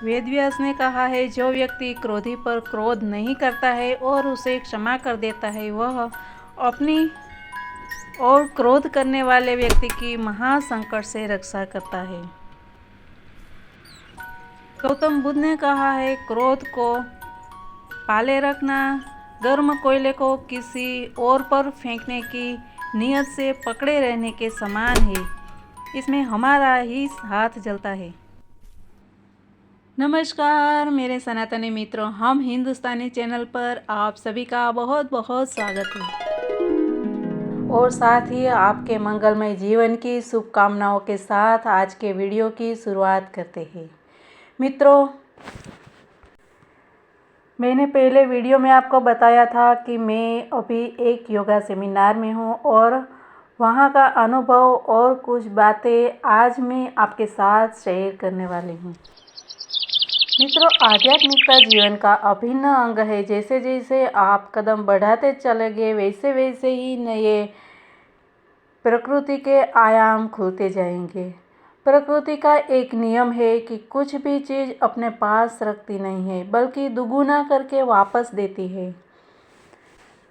वेदव्यास ने कहा है, जो व्यक्ति क्रोधी पर क्रोध नहीं करता है और उसे क्षमा कर देता है, वह अपनी और क्रोध करने वाले व्यक्ति की महासंकट से रक्षा करता है। गौतम बुद्ध ने कहा है, क्रोध को पाले रखना गर्म कोयले को किसी और पर फेंकने की नियत से पकड़े रहने के समान है। इसमें हमारा ही हाथ जलता है। नमस्कार मेरे सनातनी मित्रों, हम हिंदुस्तानी चैनल पर आप सभी का बहुत बहुत स्वागत है और साथ ही आपके मंगलमय जीवन की शुभकामनाओं के साथ आज के वीडियो की शुरुआत करते हैं। मित्रों, मैंने पहले वीडियो में आपको बताया था कि मैं अभी एक योगा सेमिनार में हूँ और वहाँ का अनुभव और कुछ बातें आज मैं आपके साथ शेयर करने वाली हूँ। मित्रों, आध्यात्मिकता जीवन का अभिन्न अंग है। जैसे जैसे आप कदम बढ़ाते चलेंगे वैसे वैसे ही नए प्रकृति के आयाम खुलते जाएंगे। प्रकृति का एक नियम है कि कुछ भी चीज़ अपने पास रखती नहीं है, बल्कि दुगुना करके वापस देती है।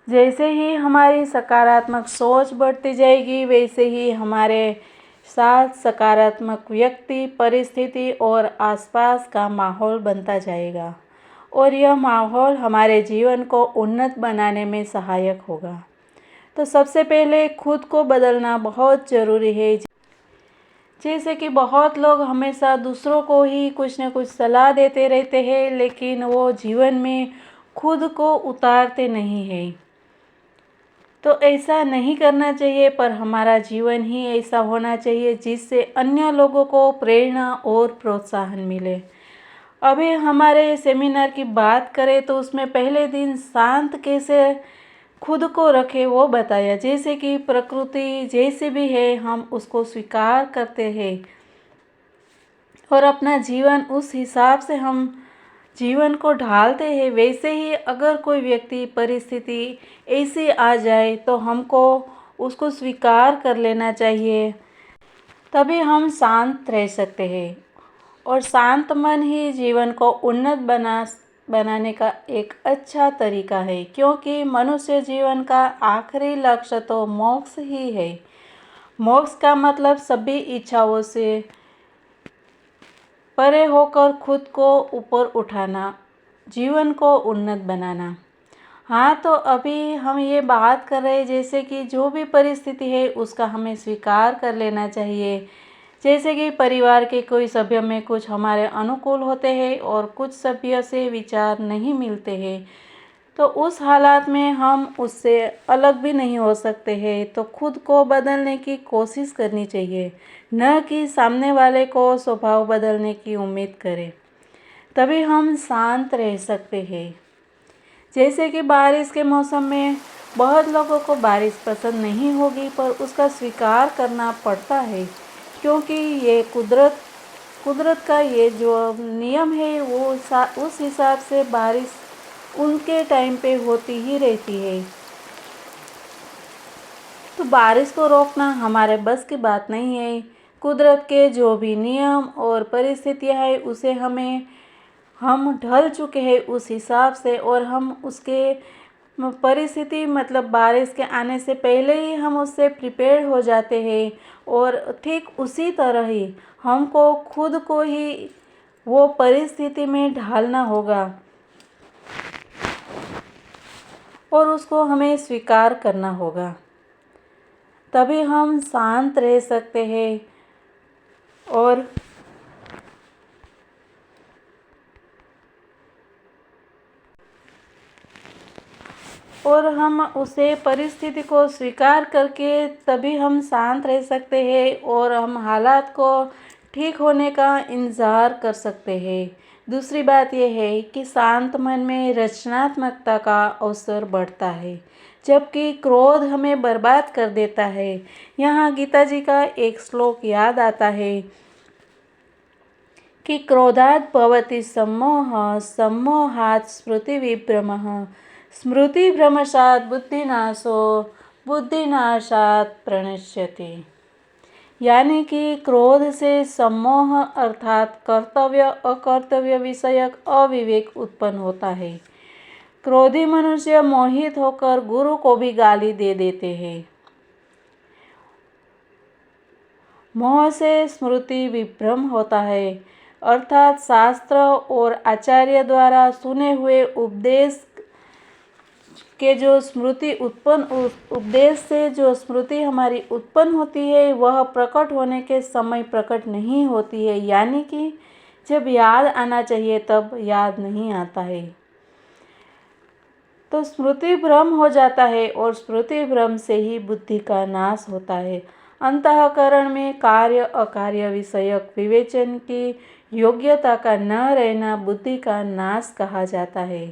जैसे ही हमारी सकारात्मक सोच बढ़ती जाएगी, वैसे ही हमारे साथ सकारात्मक व्यक्ति, परिस्थिति और आसपास का माहौल बनता जाएगा और यह माहौल हमारे जीवन को उन्नत बनाने में सहायक होगा। तो सबसे पहले खुद को बदलना बहुत ज़रूरी है। जैसे कि बहुत लोग हमेशा दूसरों को ही कुछ न कुछ सलाह देते रहते हैं, लेकिन वो जीवन में खुद को उतारते नहीं हैं। तो ऐसा नहीं करना चाहिए, पर हमारा जीवन ही ऐसा होना चाहिए जिससे अन्य लोगों को प्रेरणा और प्रोत्साहन मिले। अभी हमारे सेमिनार की बात करें तो उसमें पहले दिन शांत कैसे खुद को रखे वो बताया। जैसे कि प्रकृति जैसी भी है, हम उसको स्वीकार करते हैं और अपना जीवन उस हिसाब से हम जीवन को ढालते हैं। वैसे ही अगर कोई व्यक्ति, परिस्थिति ऐसी आ जाए तो हमको उसको स्वीकार कर लेना चाहिए, तभी हम शांत रह सकते हैं। और शांत मन ही जीवन को उन्नत बनाने का एक अच्छा तरीका है, क्योंकि मनुष्य जीवन का आखिरी लक्ष्य तो मोक्ष ही है। मोक्ष का मतलब सभी इच्छाओं से परे होकर खुद को ऊपर उठाना, जीवन को उन्नत बनाना। हाँ, तो अभी हम ये बात कर रहे हैं जैसे कि जो भी परिस्थिति है उसका हमें स्वीकार कर लेना चाहिए। जैसे कि परिवार के कोई सभ्य में कुछ हमारे अनुकूल होते हैं और कुछ सभ्य से विचार नहीं मिलते हैं, तो उस हालात में हम उससे अलग भी नहीं हो सकते हैं। तो खुद को बदलने की कोशिश करनी चाहिए, न कि सामने वाले को स्वभाव बदलने की उम्मीद करें। तभी हम शांत रह सकते हैं। जैसे कि बारिश के मौसम में बहुत लोगों को बारिश पसंद नहीं होगी, पर उसका स्वीकार करना पड़ता है, क्योंकि ये कुदरत का ये जो नियम है वो उस हिसाब से बारिश उनके टाइम पे होती ही रहती है। तो बारिश को रोकना हमारे बस की बात नहीं है। कुदरत के जो भी नियम और परिस्थितियाँ हैं उसे हम ढल चुके हैं उस हिसाब से, और हम उसके परिस्थिति मतलब बारिश के आने से पहले ही हम उससे प्रिपेयर हो जाते हैं। और ठीक उसी तरह ही हमको खुद को ही वो परिस्थिति में ढालना होगा और उसको हमें स्वीकार करना होगा, तभी हम शांत रह सकते हैं और हम उसे परिस्थिति को स्वीकार करके तभी हम शांत रह सकते हैं और हम हालात को ठीक होने का इंतज़ार कर सकते हैं। दूसरी बात यह है कि शांत मन में रचनात्मकता का अवसर बढ़ता है, जबकि क्रोध हमें बर्बाद कर देता है। यहाँ गीता जी का एक श्लोक याद आता है कि क्रोधात् भवति सम्मोहः, सम्मोहात् स्मृतिविभ्रमः, स्मृतिभ्रंशात् बुद्धिनाशो, बुद्धिनाशात् प्रणश्यति। यानी कि क्रोध से सम्मोह अर्थात कर्तव्य अकर्तव्य विषयक अविवेक उत्पन्न होता है। क्रोधी मनुष्य मोहित होकर गुरु को भी गाली दे देते हैं। मोह से स्मृति विभ्रम होता है, अर्थात शास्त्र और आचार्य द्वारा सुने हुए उपदेश के जो उपदेश से जो स्मृति हमारी उत्पन्न होती है वह प्रकट होने के समय प्रकट नहीं होती है, यानी कि जब याद आना चाहिए तब याद नहीं आता है। तो स्मृति भ्रम हो जाता है और स्मृति भ्रम से ही बुद्धि का नाश होता है। अंतःकरण में कार्य अकार्य विषयक विवेचन की योग्यता का न रहना बुद्धि का नाश कहा जाता है।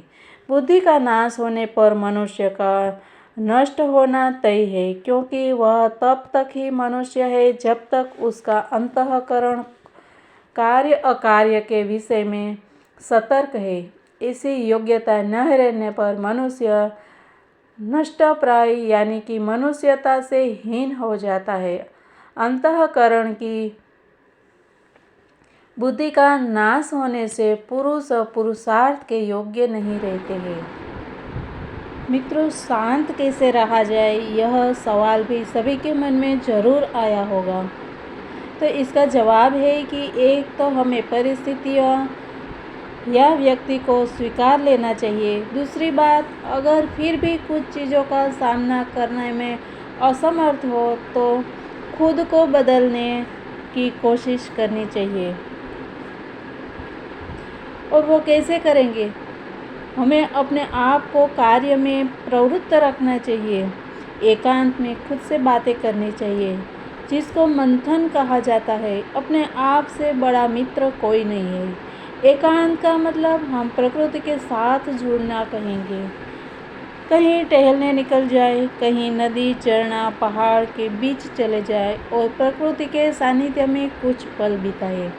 बुद्धि का नाश होने पर मनुष्य का नष्ट होना तय है, क्योंकि वह तब तक ही मनुष्य है जब तक उसका अंतःकरण कार्य अकार्य के विषय में सतर्क है। इसी योग्यता न रहने पर मनुष्य नष्टप्राय यानी कि मनुष्यता से हीन हो जाता है। अंतःकरण की बुद्धि का नाश होने से पुरुष पुरुषार्थ के योग्य नहीं रहते हैं। मित्रों, शांत कैसे रहा जाए, यह सवाल भी सभी के मन में जरूर आया होगा। तो इसका जवाब है कि एक तो हमें परिस्थितियों या व्यक्ति को स्वीकार लेना चाहिए। दूसरी बात, अगर फिर भी कुछ चीज़ों का सामना करने में असमर्थ हो तो खुद को बदलने की कोशिश करनी चाहिए। और वो कैसे करेंगे? हमें अपने आप को कार्य में प्रवृत्त रखना चाहिए। एकांत में खुद से बातें करनी चाहिए, जिसको मंथन कहा जाता है। अपने आप से बड़ा मित्र कोई नहीं है। एकांत का मतलब हम प्रकृति के साथ जुड़ना कहेंगे। कहीं टहलने निकल जाए, कहीं नदी झरना पहाड़ के बीच चले जाए और प्रकृति के सानिध्य में कुछ पल बिताए।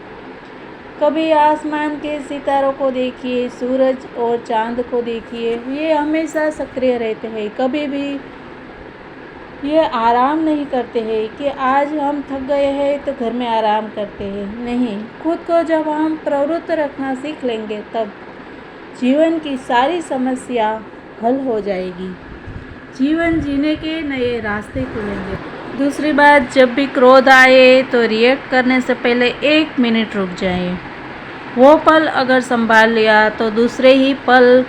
कभी आसमान के सितारों को देखिए, सूरज और चांद को देखिए, ये हमेशा सक्रिय रहते हैं। कभी भी ये आराम नहीं करते हैं कि आज हम थक गए हैं तो घर में आराम करते हैं। नहीं, खुद को जब हम प्रवृत्त रखना सीख लेंगे तब जीवन की सारी समस्या हल हो जाएगी। जीवन जीने के नए रास्ते खुलेंगे। दूसरी बात, जब भी क्रोध आए तो रिएक्ट करने से पहले 1 मिनट रुक जाए। वो पल अगर संभाल लिया तो दूसरे ही पल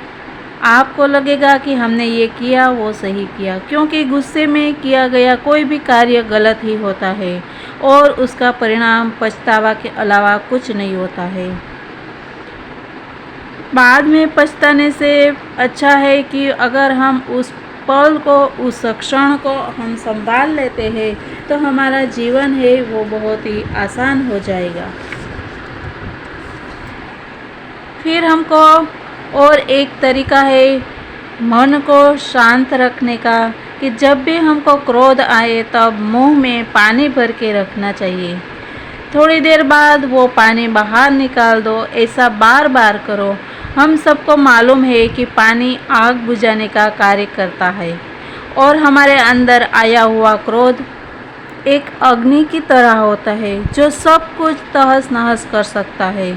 आपको लगेगा कि हमने ये किया, वो सही किया, क्योंकि गुस्से में किया गया कोई भी कार्य गलत ही होता है और उसका परिणाम पछतावा के अलावा कुछ नहीं होता है। बाद में पछताने से अच्छा है कि अगर हम उस पल को, उस क्षण को हम संभाल लेते हैं तो हमारा जीवन है वो बहुत ही आसान हो जाएगा। फिर हमको और एक तरीका है मन को शांत रखने का कि जब भी हमको क्रोध आए तब मुंह में पानी भर के रखना चाहिए। थोड़ी देर बाद वो पानी बाहर निकाल दो। ऐसा बार बार करो। हम सबको मालूम है कि पानी आग बुझाने का कार्य करता है और हमारे अंदर आया हुआ क्रोध एक अग्नि की तरह होता है जो सब कुछ तहस नहस कर सकता है।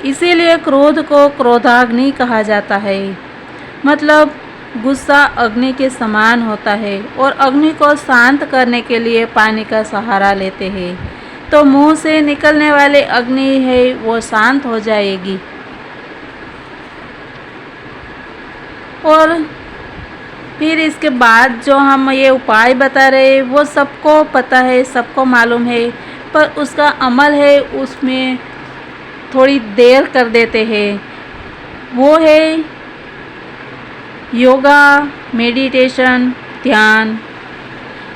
इसीलिए क्रोध को क्रोधाग्नि कहा जाता है। मतलब गुस्सा अग्नि के समान होता है और अग्नि को शांत करने के लिए पानी का सहारा लेते हैं। तो मुंह से निकलने वाले अग्नि है वो शांत हो जाएगी। और फिर इसके बाद जो हम ये उपाय बता रहे वो सबको पता है, सबको मालूम है, पर उसका अमल है उसमें थोड़ी देर कर देते हैं। वो है योगा, मेडिटेशन, ध्यान।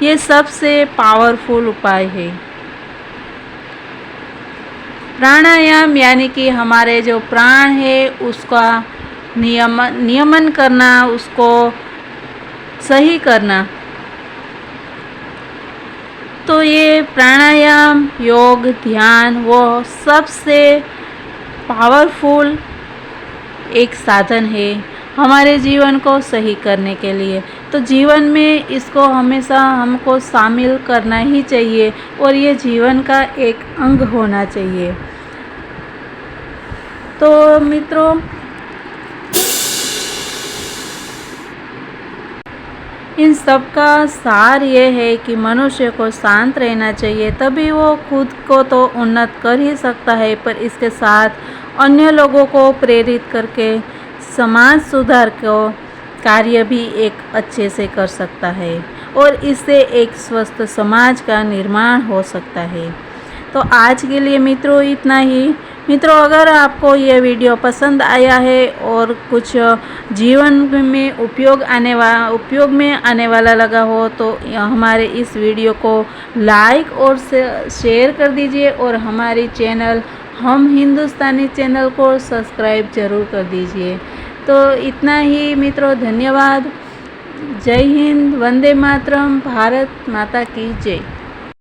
ये सबसे पावरफुल उपाय है। प्राणायाम यानी कि हमारे जो प्राण है उसका नियमन करना, उसको सही करना। तो ये प्राणायाम, योग, ध्यान वो सबसे पावरफुल एक साधन है हमारे जीवन को सही करने के लिए। तो जीवन में इसको हमेशा हमको शामिल करना ही चाहिए और ये जीवन का एक अंग होना चाहिए। तो मित्रों, इन सब का सार ये है कि मनुष्य को शांत रहना चाहिए, तभी वो खुद को तो उन्नत कर ही सकता है, पर इसके साथ अन्य लोगों को प्रेरित करके समाज सुधार को कार्य भी एक अच्छे से कर सकता है और इससे एक स्वस्थ समाज का निर्माण हो सकता है। तो आज के लिए मित्रों इतना ही। मित्रों, अगर आपको यह वीडियो पसंद आया है और कुछ जीवन में उपयोग में आने वाला लगा हो तो हमारे इस वीडियो को लाइक और शेयर कर दीजिए और हमारी चैनल हम हिंदुस्तानी चैनल को सब्सक्राइब ज़रूर कर दीजिए। तो इतना ही मित्रों, धन्यवाद। जय हिंद, वंदे मातरम, भारत माता की जय।